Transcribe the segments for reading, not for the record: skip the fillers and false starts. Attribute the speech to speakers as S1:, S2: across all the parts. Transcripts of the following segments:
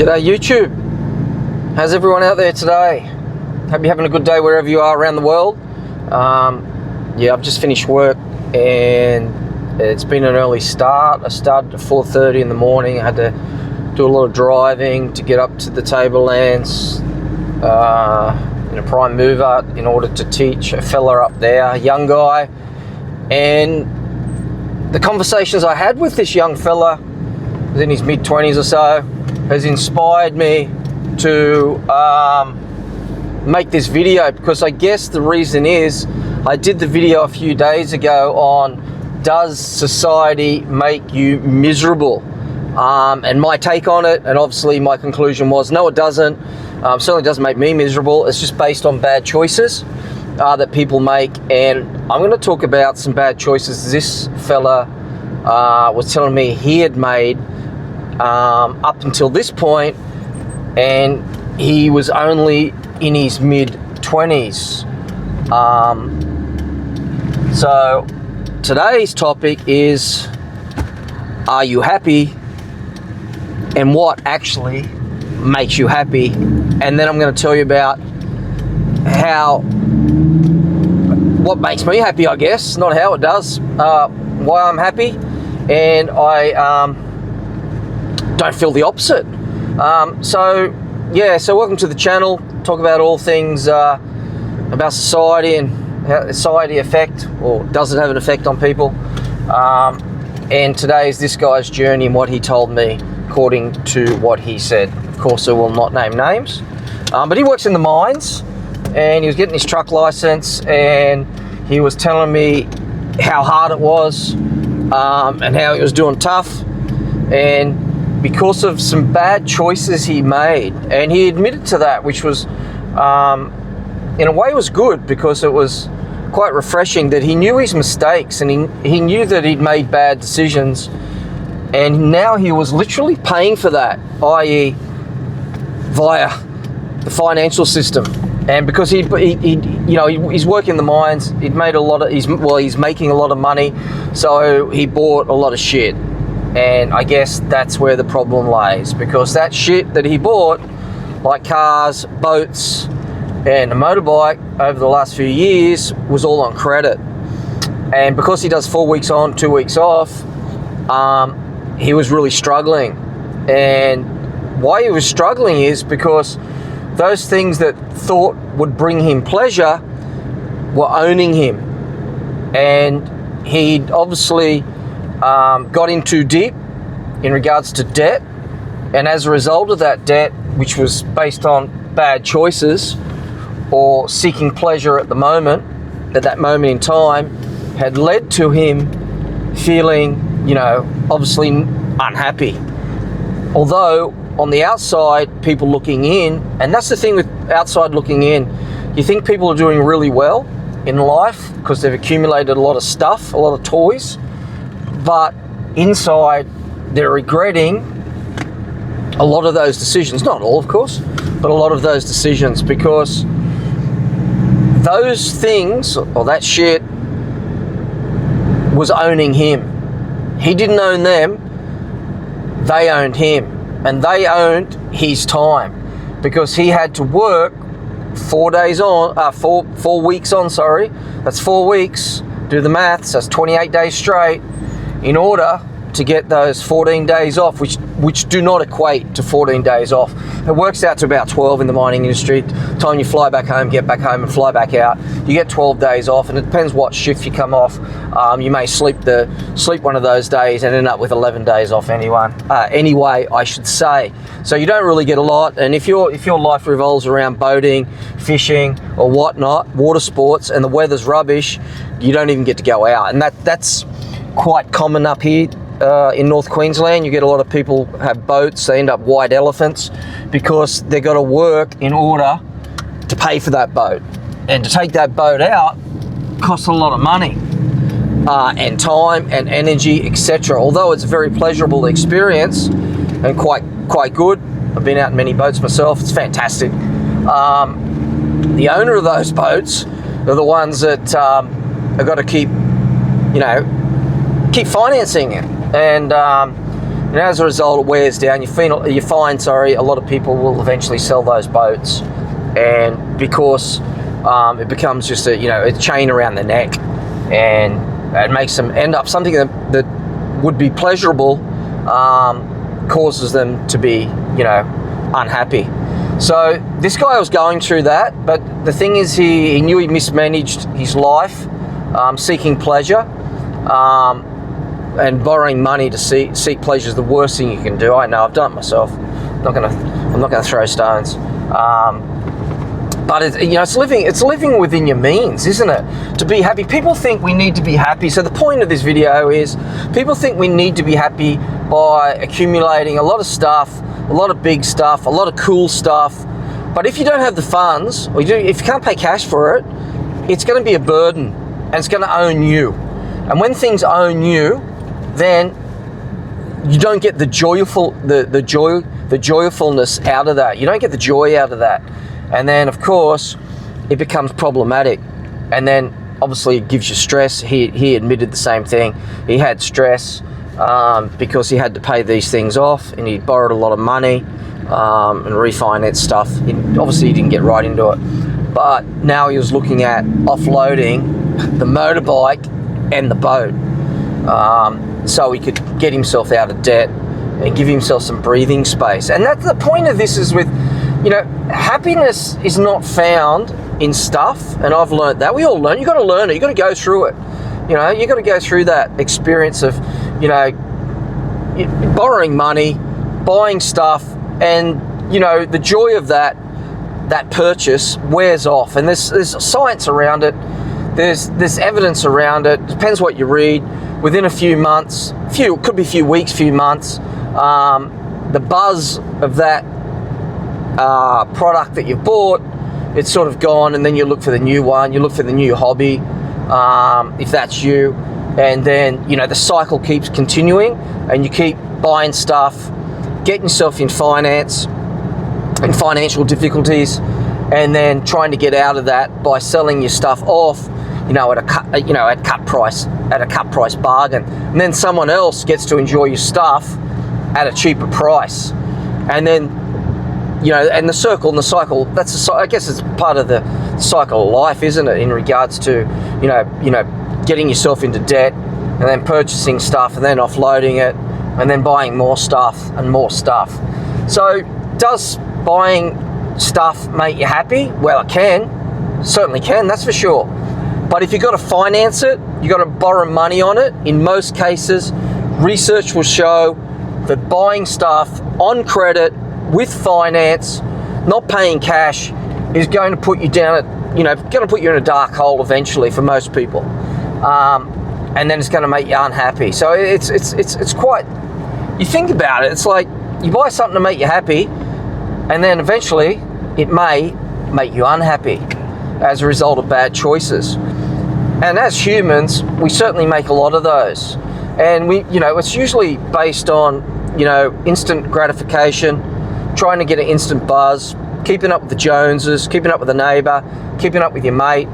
S1: G'day YouTube. How's everyone out there today? Hope you're having a good day wherever you are around the world. Yeah, I've just finished work and it's been an early start. I started at 4:30 in the morning. I had to do a lot of driving to get up to the Tablelands in a prime mover in order to teach a fella up there, a young guy. And the conversations I had with this young fella, who's in his mid-20s or so, has inspired me to make this video, because I guess the reason is I did the video a few days ago on does society make you miserable, and my take on it, and obviously my conclusion was no, it doesn't. Certainly doesn't make me miserable. It's just based on bad choices that people make, and I'm going to talk about some bad choices this fella was telling me he had made up until this point, and he was only in his mid-20s. So today's topic is, are you happy, and what actually makes you happy? And then I'm going to tell you about what makes me happy, I guess, not how it does, why I'm happy, and I don't feel the opposite. So welcome to the channel. Talk about all things about society and how society affect, or does it have an effect on people. And today is this guy's journey and what he told me according to what he said. Of course, I will not name names, but he works in the mines, and he was getting his truck license, and he was telling me how hard it was, and how he was doing tough, and because of some bad choices he made, and he admitted to that, which was, in a way, was good, because it was quite refreshing that he knew his mistakes, and he knew that he'd made bad decisions, and now he was literally paying for that, i.e. via the financial system. And because he's working in the mines, he's making a lot of money, so he bought a lot of shit. And I guess that's where the problem lays, because that shit that he bought, like cars, boats, and a motorbike over the last few years, was all on credit. And because he does 4 weeks on, 2 weeks off, he was really struggling. And why he was struggling is because those things that thought would bring him pleasure were owning him. And he'd obviously got in too deep in regards to debt, and as a result of that debt, which was based on bad choices or seeking pleasure at that moment in time, had led to him feeling, obviously unhappy. Although on the outside, people looking in, and that's the thing with outside looking in, you think people are doing really well in life because they've accumulated a lot of stuff, a lot of toys, but inside they're regretting a lot of those decisions. Not all, of course, but a lot of those decisions, because those things, or that shit, was owning him. He didn't own them, they owned him, and they owned his time, because he had to work 4 weeks on, that's 4 weeks, do the maths, that's 28 days straight, in order to get those 14 days off, which do not equate to 14 days off. It works out to about 12 in the mining industry. Time you fly back home, get back home, and fly back out, you get 12 days off, and it depends what shift you come off. You may sleep one of those days and end up with 11 days off anyway, I should say. So you don't really get a lot, and if your life revolves around boating, fishing, or whatnot, water sports, and the weather's rubbish, you don't even get to go out, and that's quite common up here. In North Queensland, you get a lot of people have boats. They end up white elephants because they've got to work in order to pay for that boat, and to take that boat out costs a lot of money, and time and energy, etc. Although it's a very pleasurable experience and quite good. I've been out in many boats myself. It's fantastic. The owner of those boats are the ones that have got to keep financing it. And And as a result, it wears down. You find a lot of people will eventually sell those boats, and because it becomes just a chain around the neck, and it makes them end up something that would be pleasurable, causes them to be unhappy. So this guy was going through that, but the thing is, he knew he mismanaged his life, seeking pleasure, and borrowing money to seek pleasure is the worst thing you can do. I know, I've done it myself. I'm not gonna throw stones. But it's living within your means, isn't it? To be happy. People think we need to be happy. So the point of this video is, people think we need to be happy by accumulating a lot of stuff, a lot of big stuff, a lot of cool stuff. But if you don't have the funds, or if you can't pay cash for it, it's going to be a burden, and it's going to own you. And when things own you, then you don't get the joyfulness out of that. You don't get the joy out of that. And then, of course, it becomes problematic. And then, obviously, it gives you stress. He admitted the same thing. He had stress because he had to pay these things off, and he borrowed a lot of money and refinanced stuff. Obviously, he didn't get right into it. But now he was looking at offloading the motorbike and the boat, so he could get himself out of debt and give himself some breathing space. And that's the point of this, is with, happiness is not found in stuff, and I've learned that. We all learn. You've got to learn it. You've got to go through it. You've got to go through that experience of, borrowing money, buying stuff, and, the joy of that purchase wears off. And there's science around it. There's evidence around it. Depends what you read. Within a few months, could be a few weeks, few months, the buzz of that product that you've bought, it's sort of gone, and then you look for the new one. You look for the new hobby, if that's you, and then the cycle keeps continuing, and you keep buying stuff, getting yourself in financial difficulties, and then trying to get out of that by selling your stuff off, at a cut price bargain, and then someone else gets to enjoy your stuff at a cheaper price, and then and the cycle. I guess it's part of the cycle of life, isn't it? In regards to getting yourself into debt, and then purchasing stuff, and then offloading it, and then buying more stuff and more stuff. So, does buying stuff make you happy? Well, it can, certainly can. That's for sure. But if you've got to finance it, you've got to borrow money on it. In most cases, research will show that buying stuff on credit with finance, not paying cash, is going to put you down going to put you in a dark hole eventually for most people, and then it's going to make you unhappy. So it's quite. You think about it. It's like you buy something to make you happy, and then eventually it may make you unhappy as a result of bad choices. And as humans, we certainly make a lot of those, and it's usually based on instant gratification, trying to get an instant buzz, keeping up with the Joneses, keeping up with the neighbour, keeping up with your mate,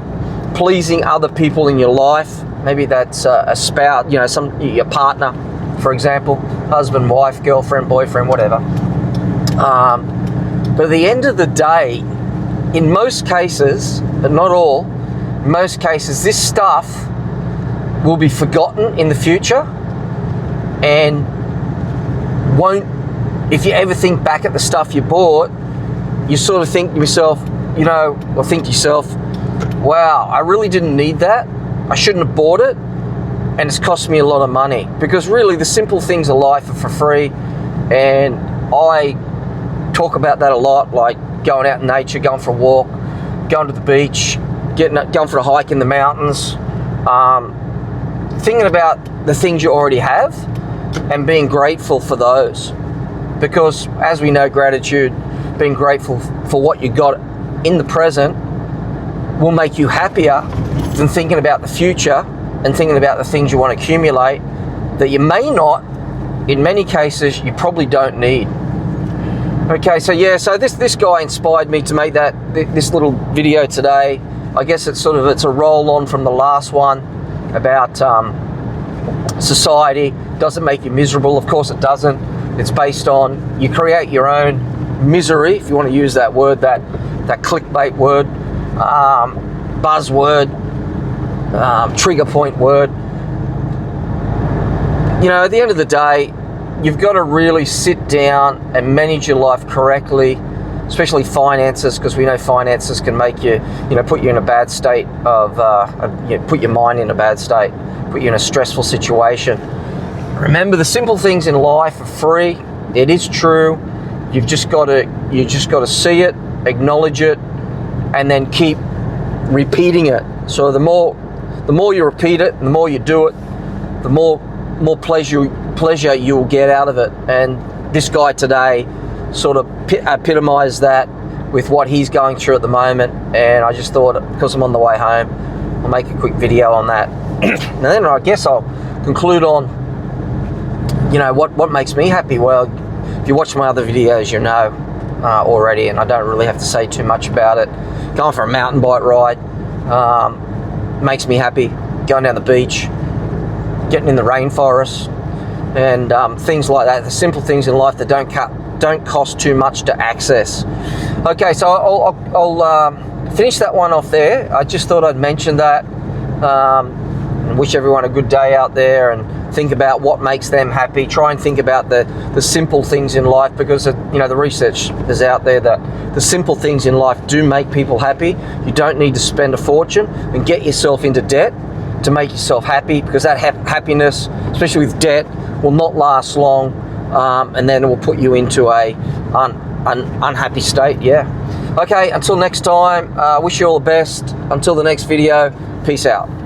S1: pleasing other people in your life. Maybe that's a spouse, your partner, for example, husband, wife, girlfriend, boyfriend, whatever. But at the end of the day, in most cases, but not all, in most cases, this stuff will be forgotten in the future, and won't. If you ever think back at the stuff you bought, you sort of think to yourself, or think to yourself, wow, I really didn't need that. I shouldn't have bought it, and it's cost me a lot of money. Because really, the simple things of life are for free, and I talk about that a lot, like going out in nature, going for a walk, going to the beach, going for a hike in the mountains, thinking about the things you already have and being grateful for those. Because as we know, gratitude, being grateful for what you got in the present, will make you happier than thinking about the future and thinking about the things you want to accumulate that you may not, in many cases, you probably don't need. Okay, so this guy inspired me to make this little video today. I guess it's a roll on from the last one about society. Does it make you miserable? Of course it doesn't. It's based on, you create your own misery, if you want to use that word, that clickbait word, buzzword, trigger point word. You know, at the end of the day, you've got to really sit down and manage your life correctly, especially finances, because we know finances can make you, put you in a bad state of, put your mind in a bad state, put you in a stressful situation. Remember, the simple things in life are free. It is true. You just got to see it, acknowledge it, and then keep repeating it. So the more you repeat it, and the more you do it, the more pleasure you'll get out of it. And this guy today sort of epitomized that with what he's going through at the moment. And I just thought, because I'm on the way home, I'll make a quick video on that. And then I guess I'll conclude on, what makes me happy. Well, if you watch my other videos, you know already, and I don't really have to say too much about it. Going for a mountain bike ride makes me happy. Going down the beach, getting in the rainforest, and things like that. The simple things in life that don't cost too much to access. Okay, so I'll finish that one off there. I just thought I'd mention that, and wish everyone a good day out there, and think about what makes them happy. Try and think about the simple things in life, because the research is out there that the simple things in life do make people happy. You don't need to spend a fortune and get yourself into debt to make yourself happy, because that happiness, especially with debt, will not last long, and then it will put you into an unhappy state. Yeah. Okay, until next time, wish you all the best. Until the next video, peace out.